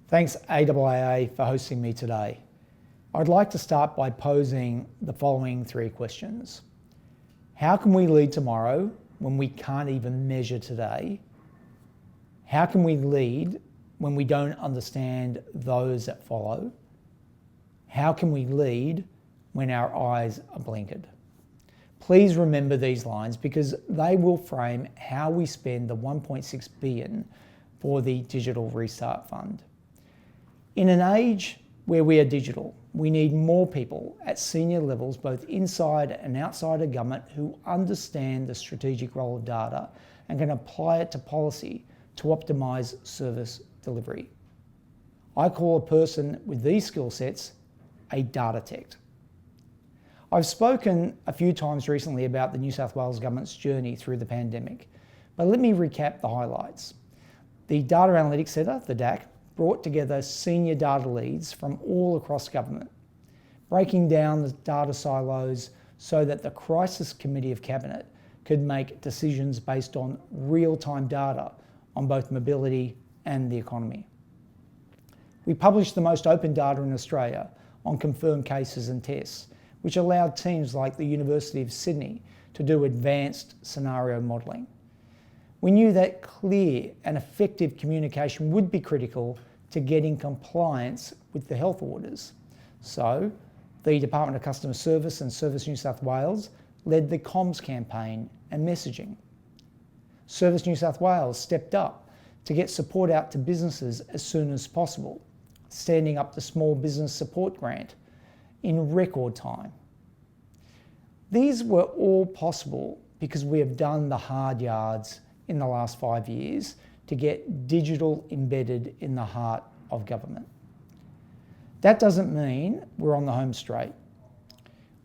Thanks AIIA for hosting me today. I'd like to start by posing the following three questions. How can we lead tomorrow when we can't even measure today? How can we lead when we don't understand those that follow? How can we lead when our eyes are blinkered? Please remember these lines because they will frame how we spend the $1.6 billion for the Digital Restart Fund. In an age where we are digital, we need more people at senior levels, both inside and outside of government, who understand the strategic role of data and can apply it to policy to optimise service delivery. I call a person with these skill sets a data tech. I've spoken a few times recently about the New South Wales Government's journey through the pandemic, but let me recap the highlights. The Data Analytics Centre, the DAC, brought together senior data leads from all across government, breaking down the data silos so that the Crisis Committee of Cabinet could make decisions based on real-time data on both mobility and the economy. We published the most open data in Australia on confirmed cases and tests, which allowed teams like the University of Sydney to do advanced scenario modelling. We knew that clear and effective communication would be critical to getting compliance with the health orders. So, the Department of Customer Service and Service New South Wales led the comms campaign and messaging. Service New South Wales stepped up to get support out to businesses as soon as possible, standing up the Small Business Support Grant in record time. These were all possible because we have done the hard yards in the last 5 years to get digital embedded in the heart of government. That doesn't mean we're on the home straight.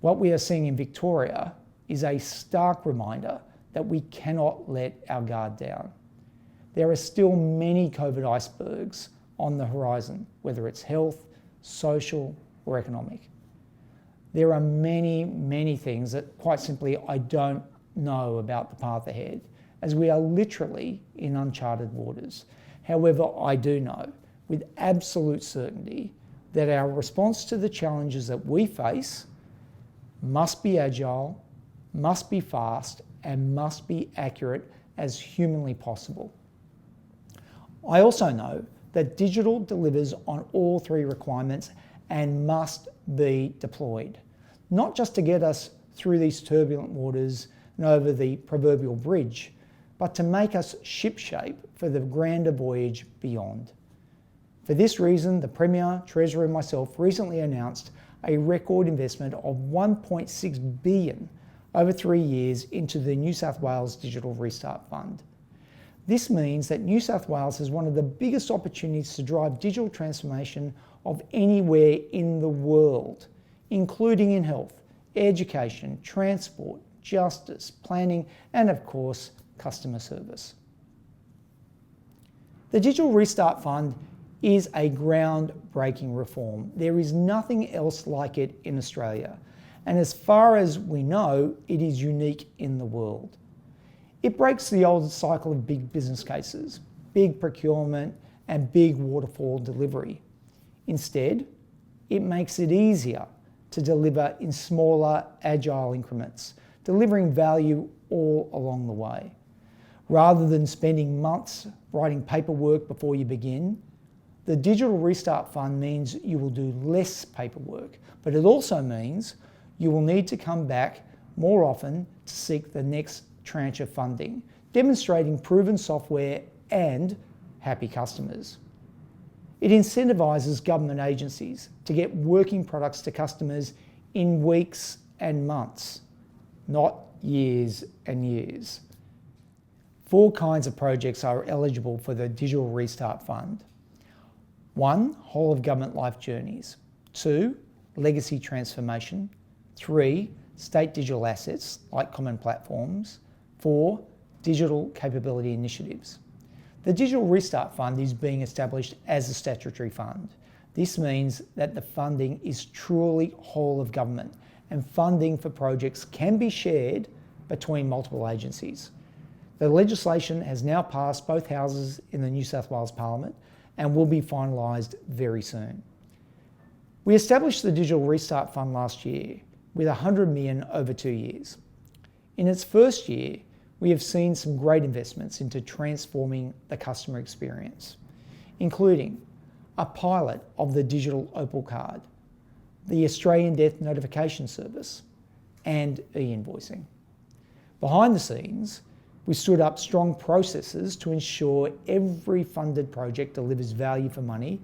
What we are seeing in Victoria is a stark reminder that we cannot let our guard down. There are still many COVID icebergs on the horizon, whether it's health, social, or economic. There are many things that, quite simply, I don't know about the path ahead, as we are literally in uncharted waters. However, I do know with absolute certainty that our response to the challenges that we face must be agile, must be fast, and must be accurate as humanly possible. I also know that digital delivers on all three requirements and must be deployed, not just to get us through these turbulent waters and over the proverbial bridge, but to make us shipshape for the grander voyage beyond. For this reason, the Premier, Treasurer and myself recently announced a record investment of $1.6 billion over 3 years into the New South Wales Digital Restart Fund. This means that New South Wales has one of the biggest opportunities to drive digital transformation of anywhere in the world, including in health, education, transport, justice, planning, and of course, customer service. The Digital Restart Fund is a groundbreaking reform. There is nothing else like it in Australia. And as far as we know, it is unique in the world. It breaks the old cycle of big business cases, big procurement, and big waterfall delivery. Instead, it makes it easier to deliver in smaller, agile increments, delivering value all along the way. Rather than spending months writing paperwork before you begin, the Digital Restart Fund means you will do less paperwork, but it also means you will need to come back more often to seek the next tranche of funding, demonstrating proven software and happy customers. It incentivises government agencies to get working products to customers in weeks and months, not years and years. 4 kinds of projects are eligible for the Digital Restart Fund. 1, whole of government life journeys. 2, legacy transformation. 3, state digital assets like common platforms. 4, digital capability initiatives. The Digital Restart Fund is being established as a statutory fund. This means that the funding is truly whole of government, and funding for projects can be shared between multiple agencies. The legislation has now passed both houses in the New South Wales Parliament, and will be finalised very soon. We established the Digital Restart Fund last year with $100 million over 2 years. In its first year, we have seen some great investments into transforming the customer experience, including a pilot of the digital Opal card, the Australian Death Notification Service, and e-invoicing. Behind the scenes, we stood up strong processes to ensure every funded project delivers value for money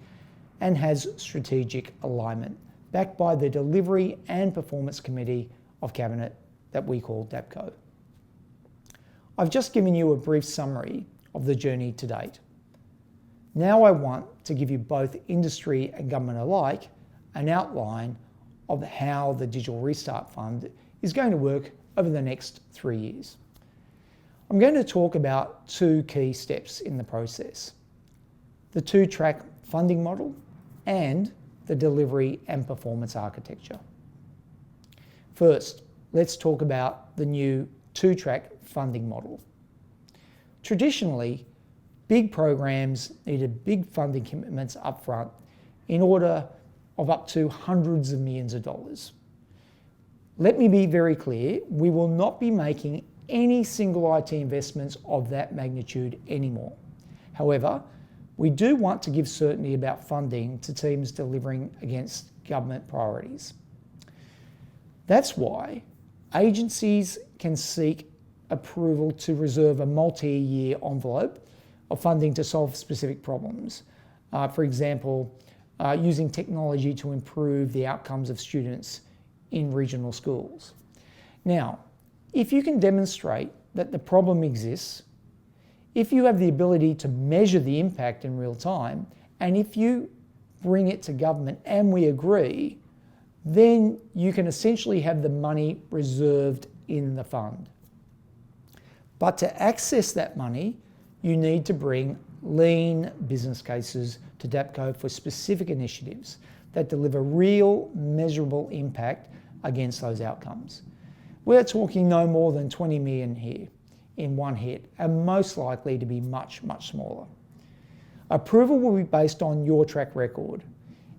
and has strategic alignment, backed by the Delivery and Performance Committee of Cabinet that we call DAPCO. I've just given you a brief summary of the journey to date. Now I want to give you both industry and government alike an outline of how the Digital Restart Fund is going to work over the next 3 years. I'm going to talk about 2 key steps in the process: the 2-track funding model and the delivery and performance architecture. First, let's talk about the new 2-track funding model. Traditionally, big programs needed big funding commitments upfront in order of up to hundreds of millions of dollars. Let me be very clear, we will not be making any single IT investments of that magnitude anymore. However, we do want to give certainty about funding to teams delivering against government priorities. That's why agencies can seek approval to reserve a multi-year envelope of funding to solve specific problems. For example, using technology to improve the outcomes of students in regional schools. Now, if you can demonstrate that the problem exists, if you have the ability to measure the impact in real time, and if you bring it to government and we agree, then you can essentially have the money reserved in the fund. But to access that money, you need to bring lean business cases to DAPCO for specific initiatives that deliver real, measurable impact against those outcomes. We're talking no more than 20 million here in one hit, and most likely to be much, much smaller. Approval will be based on your track record.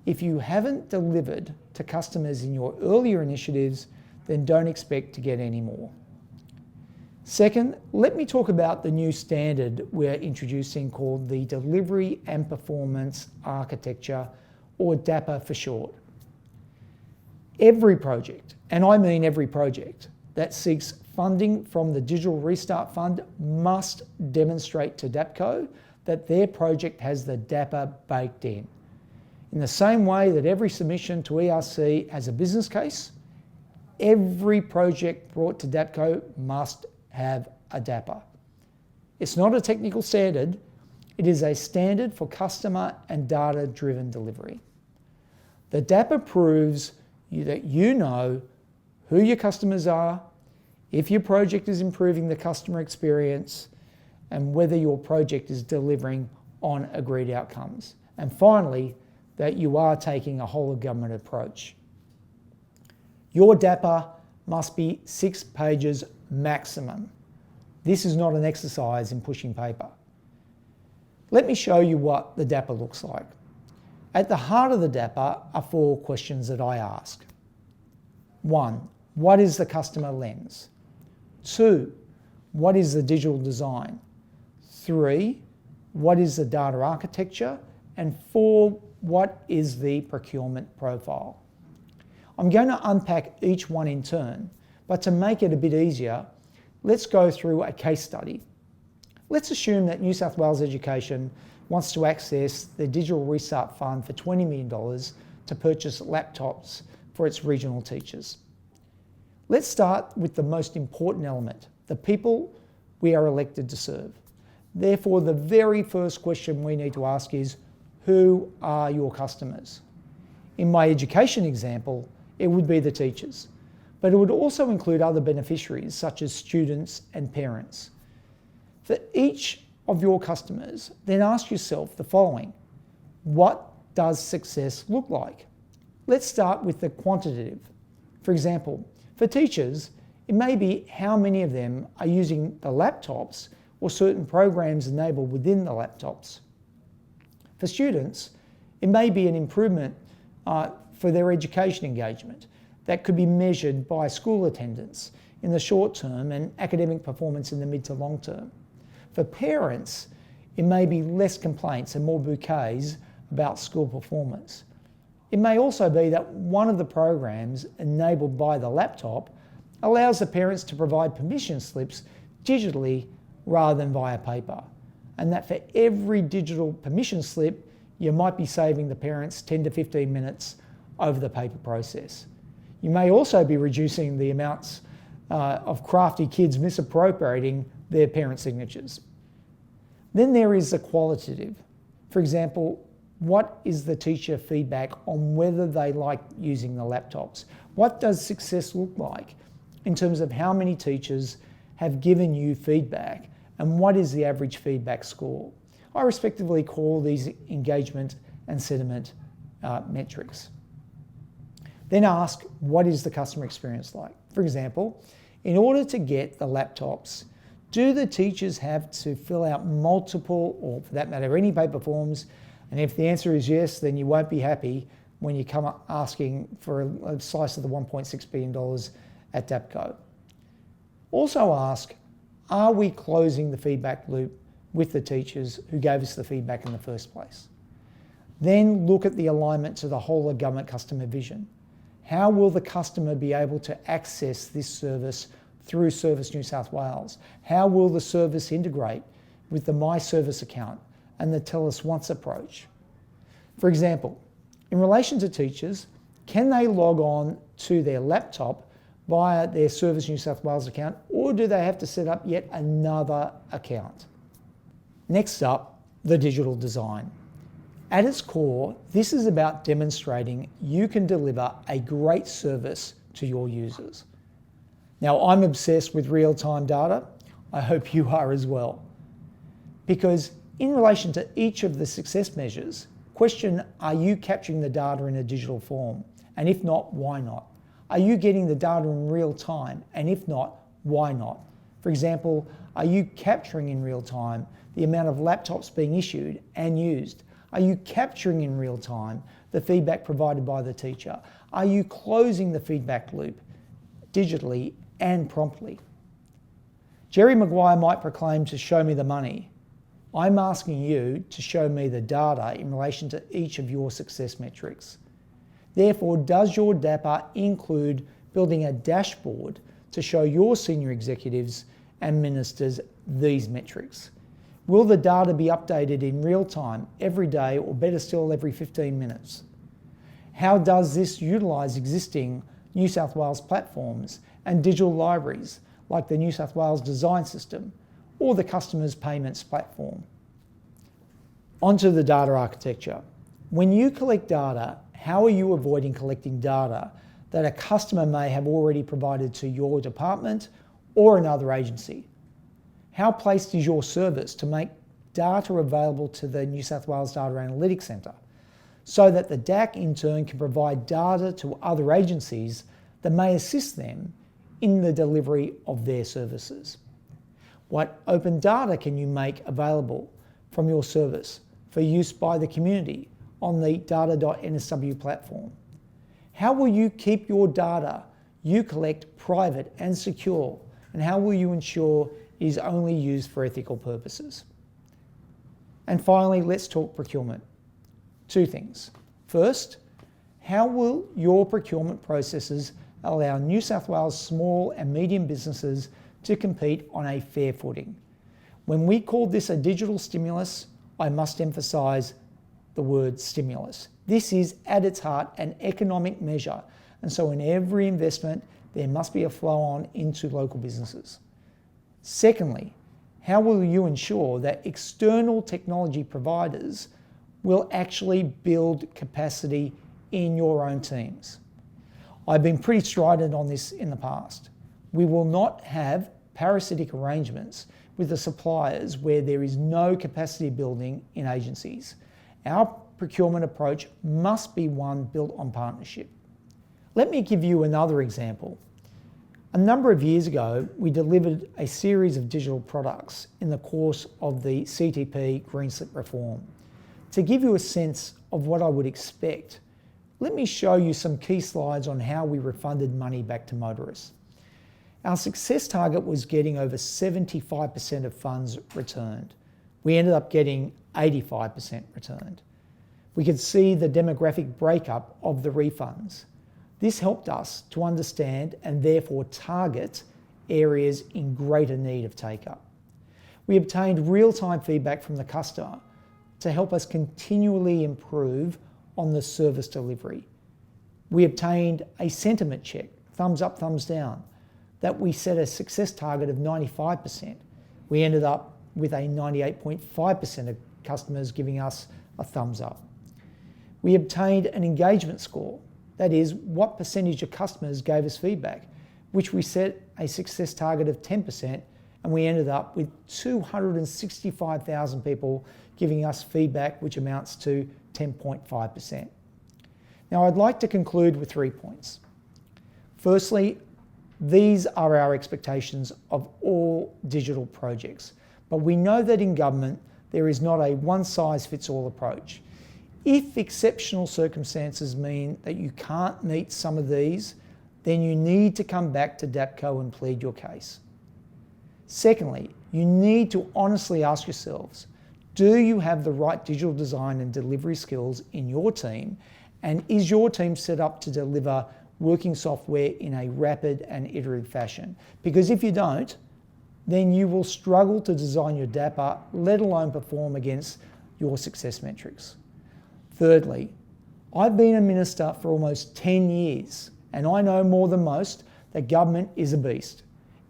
If you haven't delivered to customers in your earlier initiatives, then don't expect to get any more. Second, let me talk about the new standard we're introducing called the Delivery and Performance Architecture, or DAPA for short. Every project, and I mean every project, that seeks funding from the Digital Restart Fund must demonstrate to DAPCO that their project has the DAPA baked in. In the same way that every submission to ERC has a business case, every project brought to DAPCO must have a DAPA. It's not a technical standard, it is a standard for customer and data-driven delivery. The DAPA proves that you know who your customers are, if your project is improving the customer experience, and whether your project is delivering on agreed outcomes. And finally, that you are taking a whole of government approach. Your DAPA must be 6 pages maximum. This is not an exercise in pushing paper. Let me show you what the DAPA looks like. At the heart of the DAPA are 4 questions that I ask. 1, what is the customer lens? 2, what is the digital design? 3, what is the data architecture? And 4, what is the procurement profile? I'm going to unpack each one in turn, but to make it a bit easier, let's go through a case study. Let's assume that New South Wales Education wants to access the Digital Restart Fund for $20 million to purchase laptops for its regional teachers. Let's start with the most important element, the people we are elected to serve. Therefore, the very first question we need to ask is, who are your customers? In my education example, it would be the teachers, but it would also include other beneficiaries such as students and parents. For each of your customers, then ask yourself the following: what does success look like? Let's start with the quantitative. For example, for teachers, it may be how many of them are using the laptops or certain programs enabled within the laptops. For students, it may be an improvement for their education engagement that could be measured by school attendance in the short term and academic performance in the mid to long term. For parents, it may be less complaints and more bouquets about school performance. It may also be that one of the programs enabled by the laptop allows the parents to provide permission slips digitally rather than via paper, and that for every digital permission slip, you might be saving the parents 10 to 15 minutes over the paper process. You may also be reducing the amounts of crafty kids misappropriating their parent signatures. Then there is the qualitative. For example, what is the teacher feedback on whether they like using the laptops? What does success look like in terms of how many teachers have given you feedback, and what is the average feedback score? I respectively call these engagement and sentiment metrics. Then ask, what is the customer experience like? For example, in order to get the laptops, do the teachers have to fill out multiple, or for that matter, any paper forms? And if the answer is yes, then you won't be happy when you come up asking for a slice of the $1.6 billion at DAPCO. Also ask, are we closing the feedback loop with the teachers who gave us the feedback in the first place? Then look at the alignment to the whole of government customer vision. How will the customer be able to access this service through Service New South Wales? How will the service integrate with the My Service account and the Tell Us Once approach? For example, in relation to teachers, can they log on to their laptop via their Service New South Wales account, or do they have to set up yet another account? Next up, the digital design. At its core, this is about demonstrating you can deliver a great service to your users. Now, I'm obsessed with real-time data. I hope you are as well. Because in relation to each of the success measures, question, are you capturing the data in a digital form? And if not, why not? Are you getting the data in real time? And if not, why not? For example, are you capturing in real time the amount of laptops being issued and used? Are you capturing in real time the feedback provided by the teacher? Are you closing the feedback loop digitally and promptly? Jerry Maguire might proclaim to show me the money. I'm asking you to show me the data in relation to each of your success metrics. Therefore, does your DAPA include building a dashboard to show your senior executives and ministers these metrics? Will the data be updated in real time, every day, or better still, every 15 minutes? How does this utilise existing New South Wales platforms and digital libraries like the New South Wales Design System or the Customers Payments platform? Onto the data architecture. When you collect data, how are you avoiding collecting data that a customer may have already provided to your department or another agency? How placed is your service to make data available to the New South Wales Data Analytics Centre so that the DAC in turn can provide data to other agencies that may assist them in the delivery of their services? What open data can you make available from your service for use by the community on the data.nsw platform? How will you keep your data you collect private and secure, and how will you ensure it is only used for ethical purposes? And finally, let's talk procurement. Two things. First, how will your procurement processes allow New South Wales small and medium businesses to compete on a fair footing? When we call this a digital stimulus, I must emphasise the word stimulus. This is at its heart an economic measure, and so in every investment there must be a flow on into local businesses. Secondly, how will you ensure that external technology providers will actually build capacity in your own teams? I've been pretty strident on this in the past. We will not have parasitic arrangements with the suppliers where there is no capacity building in agencies. Our procurement approach must be one built on partnership. Let me give you another example. A number of years ago, we delivered a series of digital products in the course of the CTP Green Slip reform. To give you a sense of what I would expect, let me show you some key slides on how we refunded money back to motorists. Our success target was getting over 75% of funds returned. We ended up getting 85% returned. We could see the demographic breakup of the refunds. This helped us to understand and therefore target areas in greater need of take-up. We obtained real-time feedback from the customer to help us continually improve on the service delivery. We obtained a sentiment check, thumbs up, thumbs down, that we set a success target of 95%. We ended up with a 98.5% of customers giving us a thumbs up. We obtained an engagement score, that is, what percentage of customers gave us feedback, which we set a success target of 10%, and we ended up with 265,000 people giving us feedback, which amounts to 10.5%. Now, I'd like to conclude with 3 points. Firstly, these are our expectations of all digital projects, but we know that in government there is not a one-size-fits-all approach. If exceptional circumstances mean that you can't meet some of these, then you need to come back to DAPCO and plead your case. Secondly, you need to honestly ask yourselves, do you have the right digital design and delivery skills in your team, and is your team set up to deliver working software in a rapid and iterative fashion? Because if you don't, then you will struggle to design your DAPA, let alone perform against your success metrics. Thirdly, I've been a minister for almost 10 years, and I know more than most that government is a beast.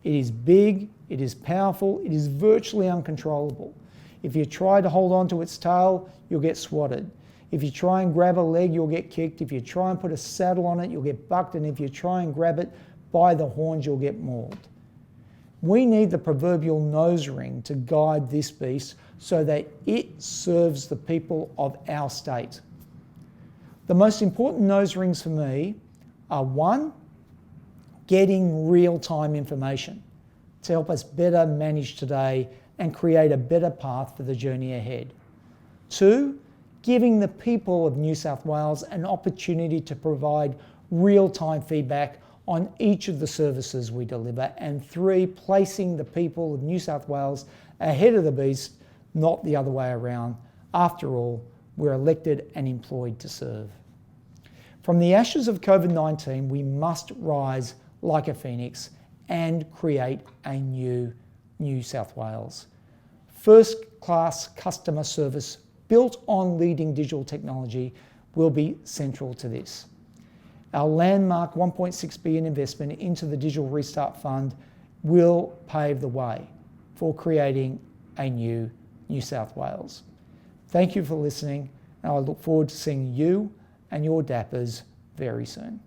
It is big, it is powerful, it is virtually uncontrollable. If you try to hold on to its tail, you'll get swatted. If you try and grab a leg, you'll get kicked. If you try and put a saddle on it, you'll get bucked. And if you try and grab it by the horns, you'll get mauled. We need the proverbial nose ring to guide this beast so that it serves the people of our state. The most important nose rings for me are: 1, getting real-time information to help us better manage today and create a better path for the journey ahead. 2, giving the people of New South Wales an opportunity to provide real-time feedback on each of the services we deliver. And 3, placing the people of New South Wales ahead of the beast, not the other way around. After all, we're elected and employed to serve. From the ashes of COVID-19, we must rise like a phoenix and create a new New South Wales. First-class customer service built on leading digital technology will be central to this. Our landmark $1.6 billion investment into the Digital Restart Fund will pave the way for creating a new New South Wales. Thank you for listening, and I look forward to seeing you and your DAPPers very soon.